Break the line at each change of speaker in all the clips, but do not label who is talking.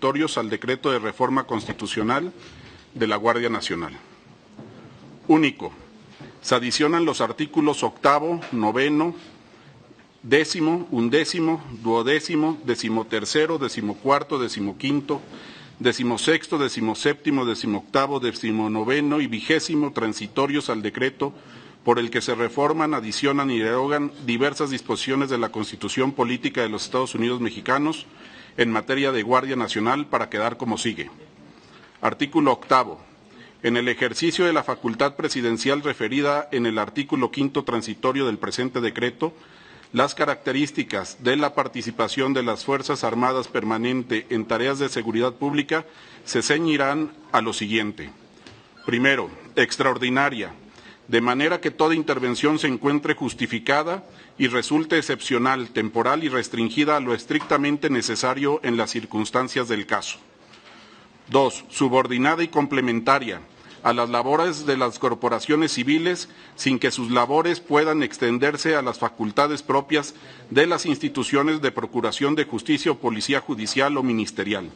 transitorios al decreto de reforma constitucional de la Guardia Nacional. Único. Se adicionan los artículos 8º, 9º, 10º, 11º, 12º, 13º, 14º, 15º, 16º, 17º, 18º, 19º y 20º transitorios al decreto por el que se reforman, adicionan y derogan diversas disposiciones de la Constitución Política de los Estados Unidos Mexicanos en materia de Guardia Nacional para quedar como sigue. Artículo 8º. En el ejercicio de la facultad presidencial referida en el artículo 5º transitorio del presente decreto, las características de la participación de las Fuerzas Armadas permanente en tareas de seguridad pública se ceñirán a lo siguiente. Primero, extraordinaria, de manera que toda intervención se encuentre justificada y resulte excepcional, temporal y restringida a lo estrictamente necesario en las circunstancias del caso. 2. Subordinada y complementaria a las labores de las corporaciones civiles sin que sus labores puedan extenderse a las facultades propias de las instituciones de procuración de justicia o policía judicial o ministerial.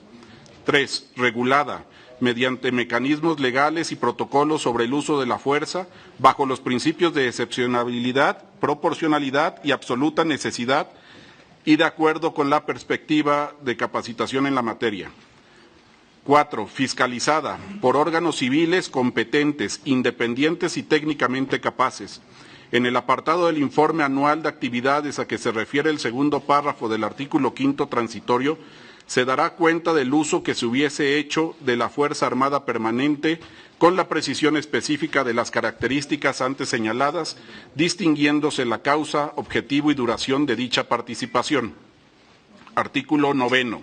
3. Regulada mediante mecanismos legales y protocolos sobre el uso de la fuerza bajo los principios de excepcionalidad, proporcionalidad y absoluta necesidad y de acuerdo con la perspectiva de capacitación en la materia. 4. Fiscalizada por órganos civiles competentes, independientes y técnicamente capaces. En el apartado del informe anual de actividades a que se refiere el segundo párrafo del artículo 5º transitorio, se dará cuenta del uso que se hubiese hecho de la Fuerza Armada Permanente con la precisión específica de las características antes señaladas, distinguiéndose la causa, objetivo y duración de dicha participación. Artículo 9º.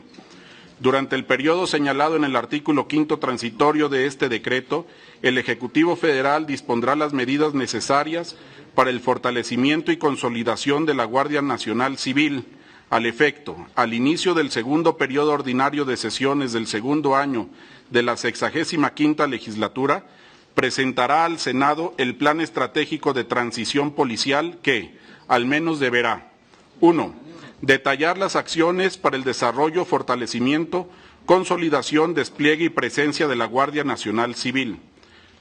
Durante el periodo señalado en el artículo 5º transitorio de este decreto, el Ejecutivo Federal dispondrá las medidas necesarias para el fortalecimiento y consolidación de la Guardia Nacional Civil. Al efecto, al inicio del segundo periodo ordinario de sesiones del segundo año de la 65ª legislatura, presentará al Senado el Plan Estratégico de Transición Policial que, al menos, deberá 1. Detallar las acciones para el desarrollo, fortalecimiento, consolidación, despliegue y presencia de la Guardia Nacional Civil.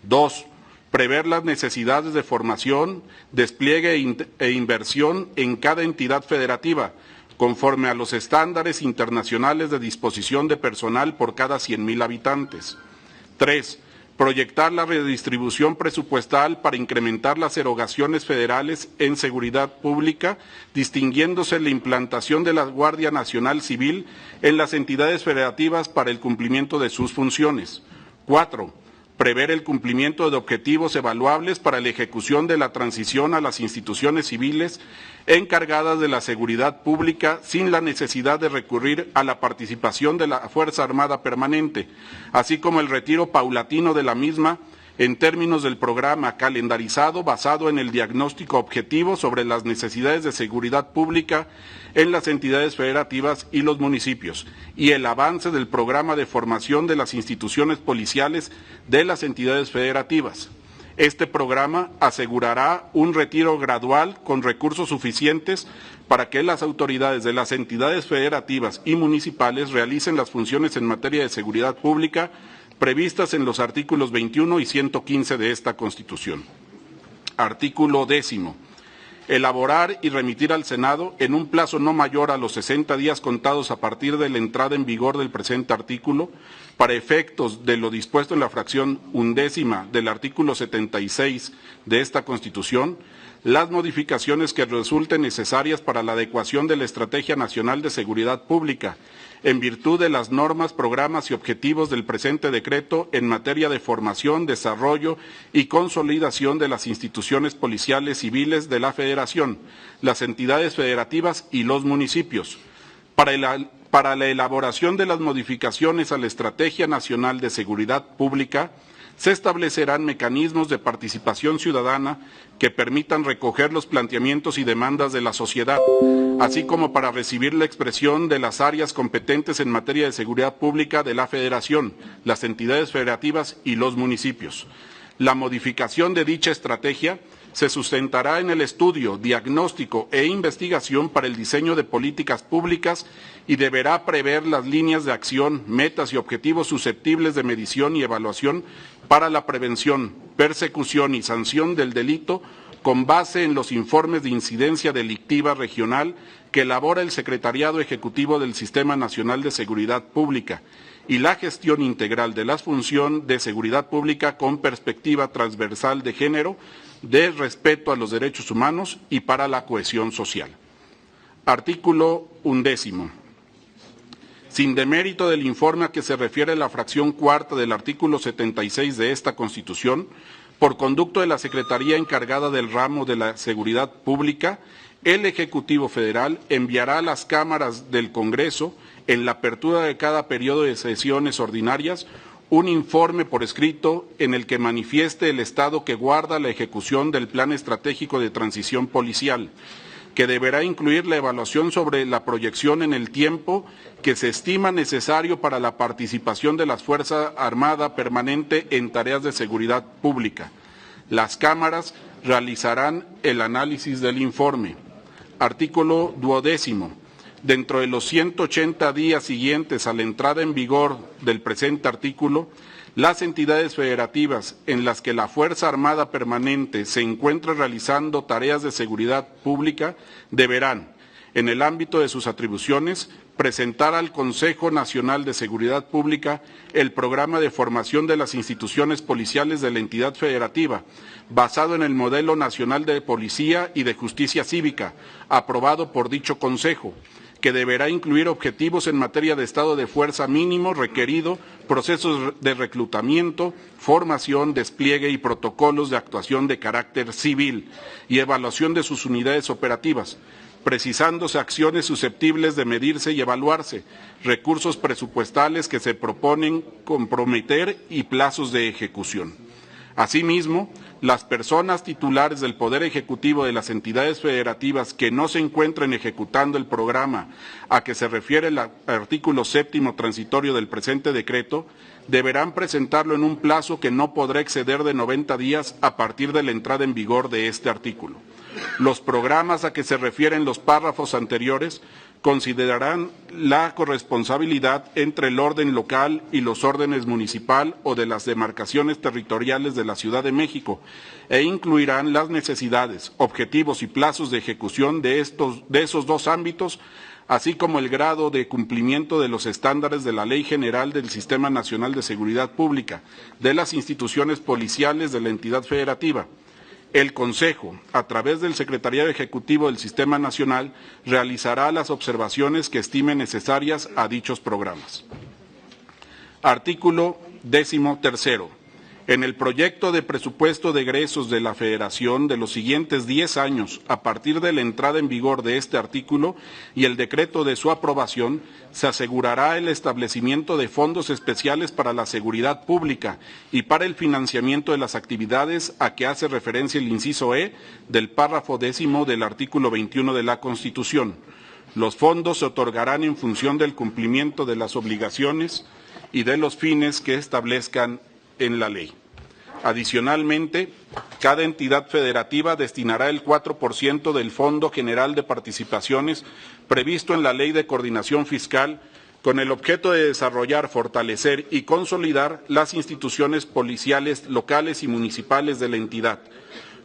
2. Prever las necesidades de formación, despliegue e inversión en cada entidad federativa, conforme a los estándares internacionales de disposición de personal por cada 100,000 habitantes. 3. Proyectar la redistribución presupuestal para incrementar las erogaciones federales en seguridad pública, distinguiéndose la implantación de la Guardia Nacional Civil en las entidades federativas para el cumplimiento de sus funciones. 4. Prever el cumplimiento de objetivos evaluables para la ejecución de la transición a las instituciones civiles encargadas de la seguridad pública sin la necesidad de recurrir a la participación de la Fuerza Armada Permanente, así como el retiro paulatino de la misma en términos del programa calendarizado basado en el diagnóstico objetivo sobre las necesidades de seguridad pública en las entidades federativas y los municipios, y el avance del programa de formación de las instituciones policiales de las entidades federativas. Este programa asegurará un retiro gradual con recursos suficientes para que las autoridades de las entidades federativas y municipales realicen las funciones en materia de seguridad pública previstas en los artículos 21 y 115 de esta Constitución. Artículo 10. Elaborar y remitir al Senado, en un plazo no mayor a los 60 días contados a partir de la entrada en vigor del presente artículo, para efectos de lo dispuesto en la fracción 11ª del artículo 76 de esta Constitución, las modificaciones que resulten necesarias para la adecuación de la Estrategia Nacional de Seguridad Pública, en virtud de las normas, programas y objetivos del presente decreto en materia de formación, desarrollo y consolidación de las instituciones policiales civiles de la Federación, las entidades federativas y los municipios. Para la elaboración de las modificaciones a la Estrategia Nacional de Seguridad Pública, se establecerán mecanismos de participación ciudadana que permitan recoger los planteamientos y demandas de la sociedad, así como para recibir la expresión de las áreas competentes en materia de seguridad pública de la Federación, las entidades federativas y los municipios. La modificación de dicha estrategia se sustentará en el estudio, diagnóstico e investigación para el diseño de políticas públicas y deberá prever las líneas de acción, metas y objetivos susceptibles de medición y evaluación para la prevención, persecución y sanción del delito con base en los informes de incidencia delictiva regional que elabora el Secretariado Ejecutivo del Sistema Nacional de Seguridad Pública y la gestión integral de la función de seguridad pública con perspectiva transversal de género, de respeto a los derechos humanos y para la cohesión social. Artículo 11. Sin demérito del informe a que se refiere la fracción cuarta del artículo 76 de esta Constitución, por conducto de la Secretaría encargada del ramo de la seguridad pública, el Ejecutivo Federal enviará a las cámaras del Congreso, en la apertura de cada periodo de sesiones ordinarias, un informe por escrito en el que manifieste el estado que guarda la ejecución del Plan Estratégico de Transición Policial, que deberá incluir la evaluación sobre la proyección en el tiempo que se estima necesario para la participación de la Fuerza Armada Permanente en tareas de seguridad pública. Las cámaras realizarán el análisis del informe. Artículo 12. Dentro de los 180 días siguientes a la entrada en vigor del presente artículo, las entidades federativas en las que la Fuerza Armada Permanente se encuentre realizando tareas de seguridad pública deberán, en el ámbito de sus atribuciones, presentar al Consejo Nacional de Seguridad Pública el programa de formación de las instituciones policiales de la entidad federativa, basado en el Modelo Nacional de Policía y de Justicia Cívica, aprobado por dicho Consejo, que deberá incluir objetivos en materia de estado de fuerza mínimo requerido, procesos de reclutamiento, formación, despliegue y protocolos de actuación de carácter civil y evaluación de sus unidades operativas, precisándose acciones susceptibles de medirse y evaluarse, recursos presupuestales que se proponen comprometer y plazos de ejecución. Asimismo, las personas titulares del Poder Ejecutivo de las entidades federativas que no se encuentren ejecutando el programa a que se refiere el artículo 7º transitorio del presente decreto, deberán presentarlo en un plazo que no podrá exceder de 90 días a partir de la entrada en vigor de este artículo. Los programas a que se refieren los párrafos anteriores considerarán la corresponsabilidad entre el orden local y los órdenes municipal o de las demarcaciones territoriales de la Ciudad de México e incluirán las necesidades, objetivos y plazos de ejecución de esos dos ámbitos, así como el grado de cumplimiento de los estándares de la Ley General del Sistema Nacional de Seguridad Pública, de las instituciones policiales de la entidad federativa. El Consejo, a través del Secretariado Ejecutivo del Sistema Nacional, realizará las observaciones que estime necesarias a dichos programas. Artículo 13. En el proyecto de presupuesto de egresos de la Federación de los siguientes 10 años, a partir de la entrada en vigor de este artículo y el decreto de su aprobación, se asegurará el establecimiento de fondos especiales para la seguridad pública y para el financiamiento de las actividades a que hace referencia el inciso E del párrafo 10º del artículo 21 de la Constitución. Los fondos se otorgarán en función del cumplimiento de las obligaciones y de los fines que establezcan en la ley. Adicionalmente, cada entidad federativa destinará el 4% del Fondo General de Participaciones previsto en la Ley de Coordinación Fiscal con el objeto de desarrollar, fortalecer y consolidar las instituciones policiales locales y municipales de la entidad,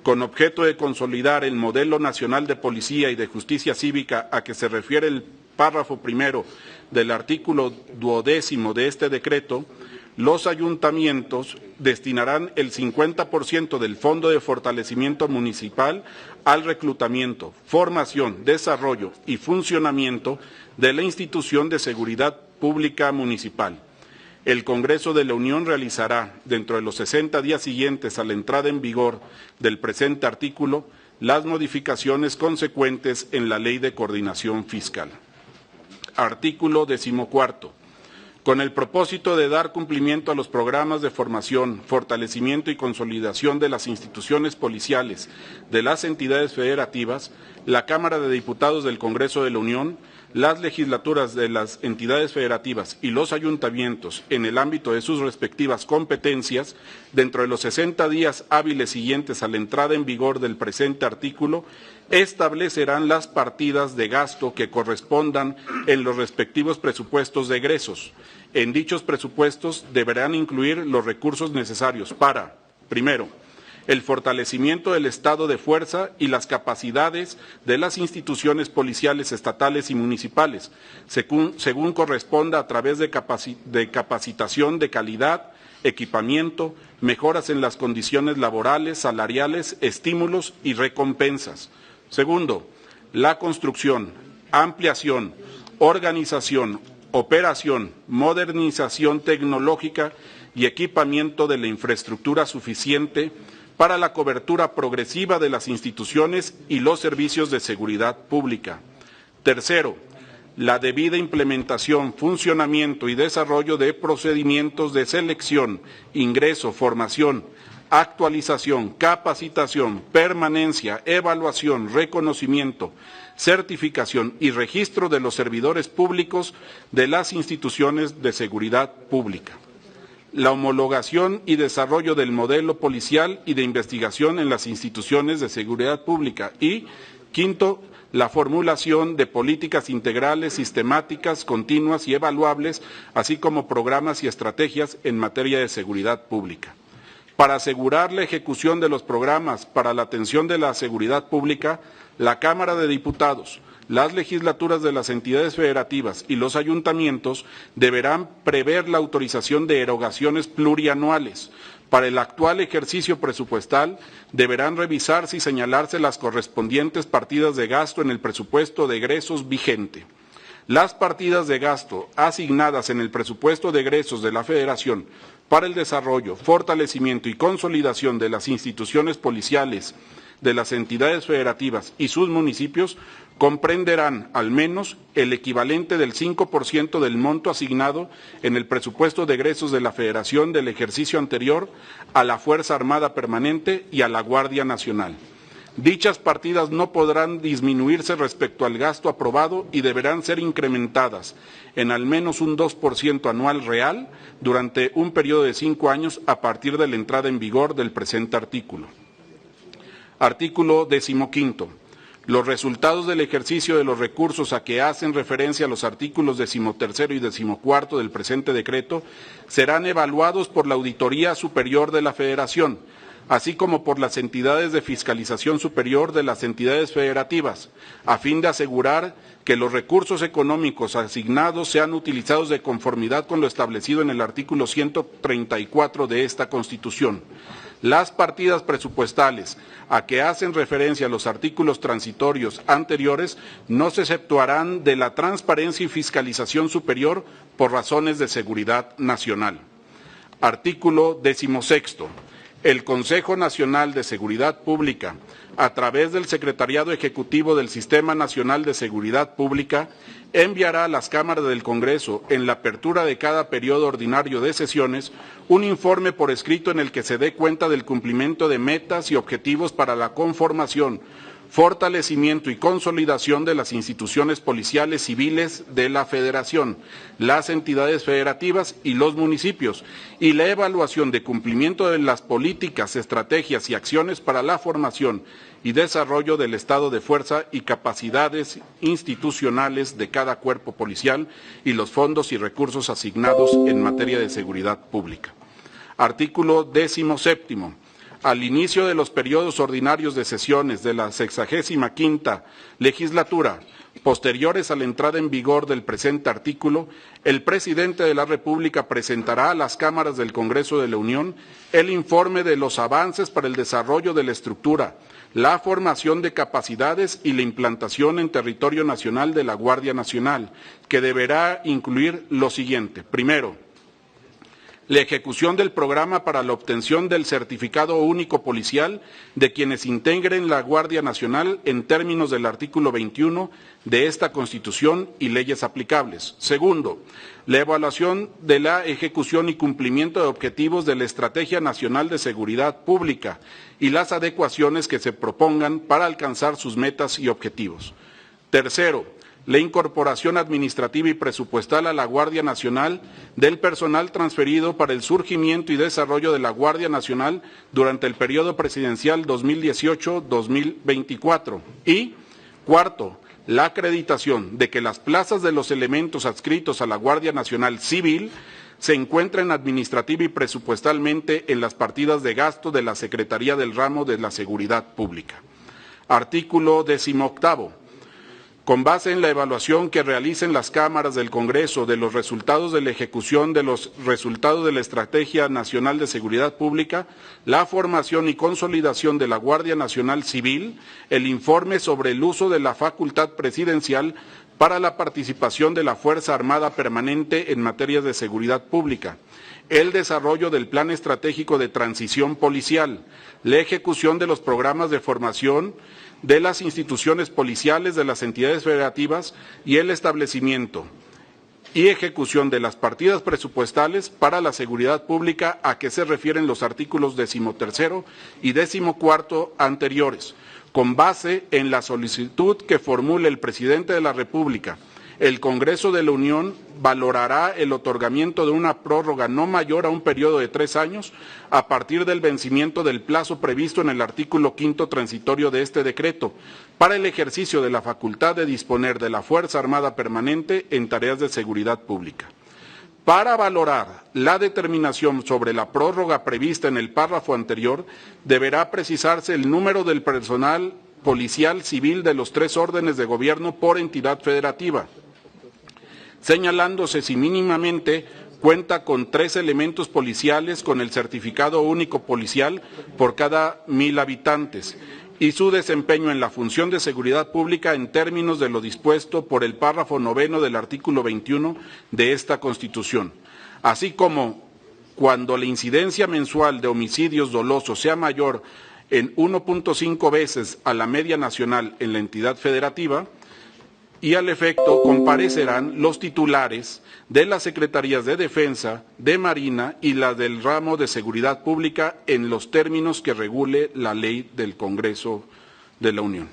con objeto de consolidar el Modelo Nacional de Policía y de Justicia Cívica a que se refiere el párrafo primero del artículo 12º de este decreto. Los ayuntamientos destinarán el 50% del Fondo de Fortalecimiento Municipal al reclutamiento, formación, desarrollo y funcionamiento de la institución de seguridad pública municipal. El Congreso de la Unión realizará, dentro de los 60 días siguientes a la entrada en vigor del presente artículo, las modificaciones consecuentes en la Ley de Coordinación Fiscal. Artículo 14. Con el propósito de dar cumplimiento a los programas de formación, fortalecimiento y consolidación de las instituciones policiales de las entidades federativas, la Cámara de Diputados del Congreso de la Unión las legislaturas de las entidades federativas y los ayuntamientos en el ámbito de sus respectivas competencias, dentro de los 60 días hábiles siguientes a la entrada en vigor del presente artículo, establecerán las partidas de gasto que correspondan en los respectivos presupuestos de egresos. En dichos presupuestos deberán incluir los recursos necesarios para, primero, el fortalecimiento del estado de fuerza y las capacidades de las instituciones policiales estatales y municipales, según corresponda a través de capacitación de calidad, equipamiento, mejoras en las condiciones laborales, salariales, estímulos y recompensas. Segundo, la construcción, ampliación, organización, operación, modernización tecnológica y equipamiento de la infraestructura suficiente para la cobertura progresiva de las instituciones y los servicios de seguridad pública. Tercero, la debida implementación, funcionamiento y desarrollo de procedimientos de selección, ingreso, formación, actualización, capacitación, permanencia, evaluación, reconocimiento, certificación y registro de los servidores públicos de las instituciones de seguridad pública. La homologación y desarrollo del modelo policial y de investigación en las instituciones de seguridad pública. Y, quinto, la formulación de políticas integrales, sistemáticas, continuas y evaluables, así como programas y estrategias en materia de seguridad pública. Para asegurar la ejecución de los programas para la atención de la seguridad pública, la Cámara de Diputados, las legislaturas de las entidades federativas y los ayuntamientos deberán prever la autorización de erogaciones plurianuales. Para el actual ejercicio presupuestal deberán revisarse y señalarse las correspondientes partidas de gasto en el presupuesto de egresos vigente. Las partidas de gasto asignadas en el presupuesto de egresos de la Federación para el desarrollo, fortalecimiento y consolidación de las instituciones policiales, de las entidades federativas y sus municipios comprenderán al menos el equivalente del 5% del monto asignado en el presupuesto de egresos de la Federación del ejercicio anterior a la Fuerza Armada Permanente y a la Guardia Nacional. Dichas partidas no podrán disminuirse respecto al gasto aprobado y deberán ser incrementadas en al menos un 2% anual real durante un periodo de 5 años a partir de la entrada en vigor del presente artículo. Artículo 15. Los resultados del ejercicio de los recursos a que hacen referencia los artículos 13 y 14 del presente decreto serán evaluados por la Auditoría Superior de la Federación, así como por las entidades de fiscalización superior de las entidades federativas, a fin de asegurar que los recursos económicos asignados sean utilizados de conformidad con lo establecido en el artículo 134 de esta Constitución. Las partidas presupuestales a que hacen referencia los artículos transitorios anteriores no se exceptuarán de la transparencia y fiscalización superior por razones de seguridad nacional. Artículo 16. El Consejo Nacional de Seguridad Pública, a través del Secretariado Ejecutivo del Sistema Nacional de Seguridad Pública, enviará a las cámaras del Congreso, en la apertura de cada periodo ordinario de sesiones, un informe por escrito en el que se dé cuenta del cumplimiento de metas y objetivos para la conformación, fortalecimiento y consolidación de las instituciones policiales civiles de la Federación, las entidades federativas y los municipios, y la evaluación de cumplimiento de las políticas, estrategias y acciones para la formación y desarrollo del estado de fuerza y capacidades institucionales de cada cuerpo policial y los fondos y recursos asignados en materia de seguridad pública. Artículo 17. Al inicio de los periodos ordinarios de sesiones de la 65ª legislatura, posteriores a la entrada en vigor del presente artículo, el presidente de la República presentará a las cámaras del Congreso de la Unión el informe de los avances para el desarrollo de la estructura, la formación de capacidades y la implantación en territorio nacional de la Guardia Nacional, que deberá incluir lo siguiente. Primero, la ejecución del programa para la obtención del certificado único policial de quienes integren la Guardia Nacional en términos del artículo 21 de esta Constitución y leyes aplicables. Segundo, la evaluación de la ejecución y cumplimiento de objetivos de la Estrategia Nacional de Seguridad Pública y las adecuaciones que se propongan para alcanzar sus metas y objetivos. Tercero, la incorporación administrativa y presupuestal a la Guardia Nacional del personal transferido para el surgimiento y desarrollo de la Guardia Nacional durante el periodo presidencial 2018-2024. Y, cuarto, la acreditación de que las plazas de los elementos adscritos a la Guardia Nacional Civil se encuentren administrativa y presupuestalmente en las partidas de gasto de la Secretaría del Ramo de la Seguridad Pública. Artículo 18. Con base en la evaluación que realicen las cámaras del Congreso de los resultados de la ejecución de los resultados de la Estrategia Nacional de Seguridad Pública, la formación y consolidación de la Guardia Nacional Civil, el informe sobre el uso de la facultad presidencial para la participación de la Fuerza Armada Permanente en materias de seguridad pública, el desarrollo del Plan Estratégico de Transición Policial, la ejecución de los programas de formación de las instituciones policiales de las entidades federativas y el establecimiento y ejecución de las partidas presupuestales para la seguridad pública a que se refieren los artículos 13 y 14 anteriores, con base en la solicitud que formule el Presidente de la República. El Congreso de la Unión valorará el otorgamiento de una prórroga no mayor a un periodo de 3 años a partir del vencimiento del plazo previsto en el artículo 5º transitorio de este decreto para el ejercicio de la facultad de disponer de la Fuerza Armada Permanente en tareas de seguridad pública. Para valorar la determinación sobre la prórroga prevista en el párrafo anterior, deberá precisarse el número del personal policial civil de los 3 órdenes de gobierno por entidad federativa, señalándose si mínimamente cuenta con 3 elementos policiales con el certificado único policial por cada 1000 habitantes y su desempeño en la función de seguridad pública en términos de lo dispuesto por el párrafo 9 del artículo 21 de esta Constitución, así como cuando la incidencia mensual de homicidios dolosos sea mayor en 1.5 veces a la media nacional en la entidad federativa, y al efecto comparecerán los titulares de las Secretarías de Defensa, de Marina y la del ramo de Seguridad Pública en los términos que regule la ley del Congreso de la Unión.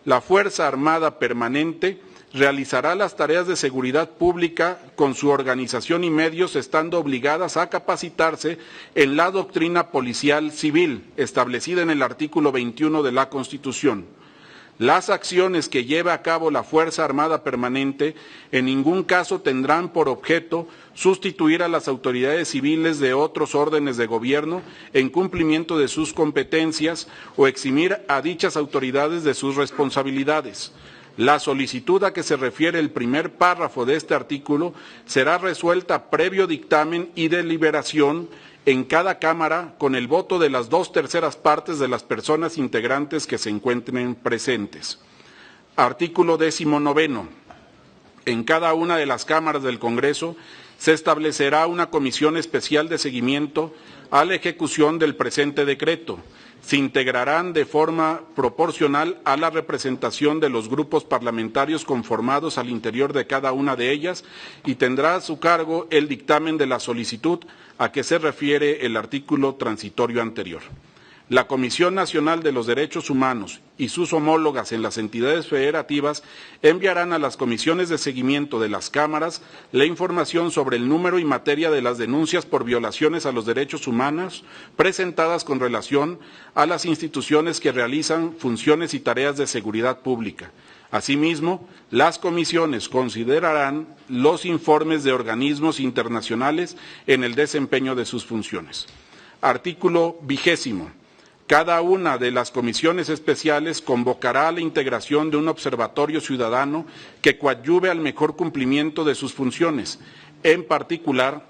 La Fuerza Armada Permanente realizará las tareas de seguridad pública con su organización y medios, estando obligadas a capacitarse en la doctrina policial civil establecida en el artículo 21 de la Constitución. Las acciones que lleve a cabo la Fuerza Armada Permanente en ningún caso tendrán por objeto sustituir a las autoridades civiles de otros órdenes de gobierno en cumplimiento de sus competencias o eximir a dichas autoridades de sus responsabilidades. La solicitud a que se refiere el primer párrafo de este artículo será resuelta previo dictamen y deliberación en cada Cámara con el voto de las 2/3 partes de las personas integrantes que se encuentren presentes. Artículo 19. En cada una de las cámaras del Congreso se establecerá una comisión especial de seguimiento a la ejecución del presente decreto. Se integrarán de forma proporcional a la representación de los grupos parlamentarios conformados al interior de cada una de ellas y tendrá a su cargo el dictamen de la solicitud a que se refiere el artículo transitorio anterior. La Comisión Nacional de los Derechos Humanos y sus homólogas en las entidades federativas enviarán a las comisiones de seguimiento de las cámaras la información sobre el número y materia de las denuncias por violaciones a los derechos humanos presentadas con relación a las instituciones que realizan funciones y tareas de seguridad pública. Asimismo, las comisiones considerarán los informes de organismos internacionales en el desempeño de sus funciones. Artículo 20. Cada una de las comisiones especiales convocará a la integración de un observatorio ciudadano que coadyuve al mejor cumplimiento de sus funciones, en particular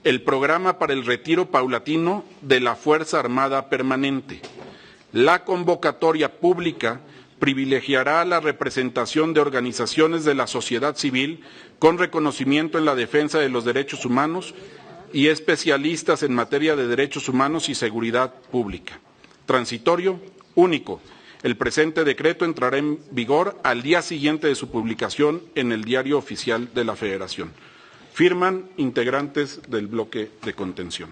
el programa para el retiro paulatino de la Fuerza Armada Permanente. La convocatoria pública privilegiará la representación de organizaciones de la sociedad civil con reconocimiento en la defensa de los derechos humanos y especialistas en materia de derechos humanos y seguridad pública. Transitorio, único. El presente decreto entrará en vigor al día siguiente de su publicación en el Diario Oficial de la Federación. Firman integrantes del bloque de contención.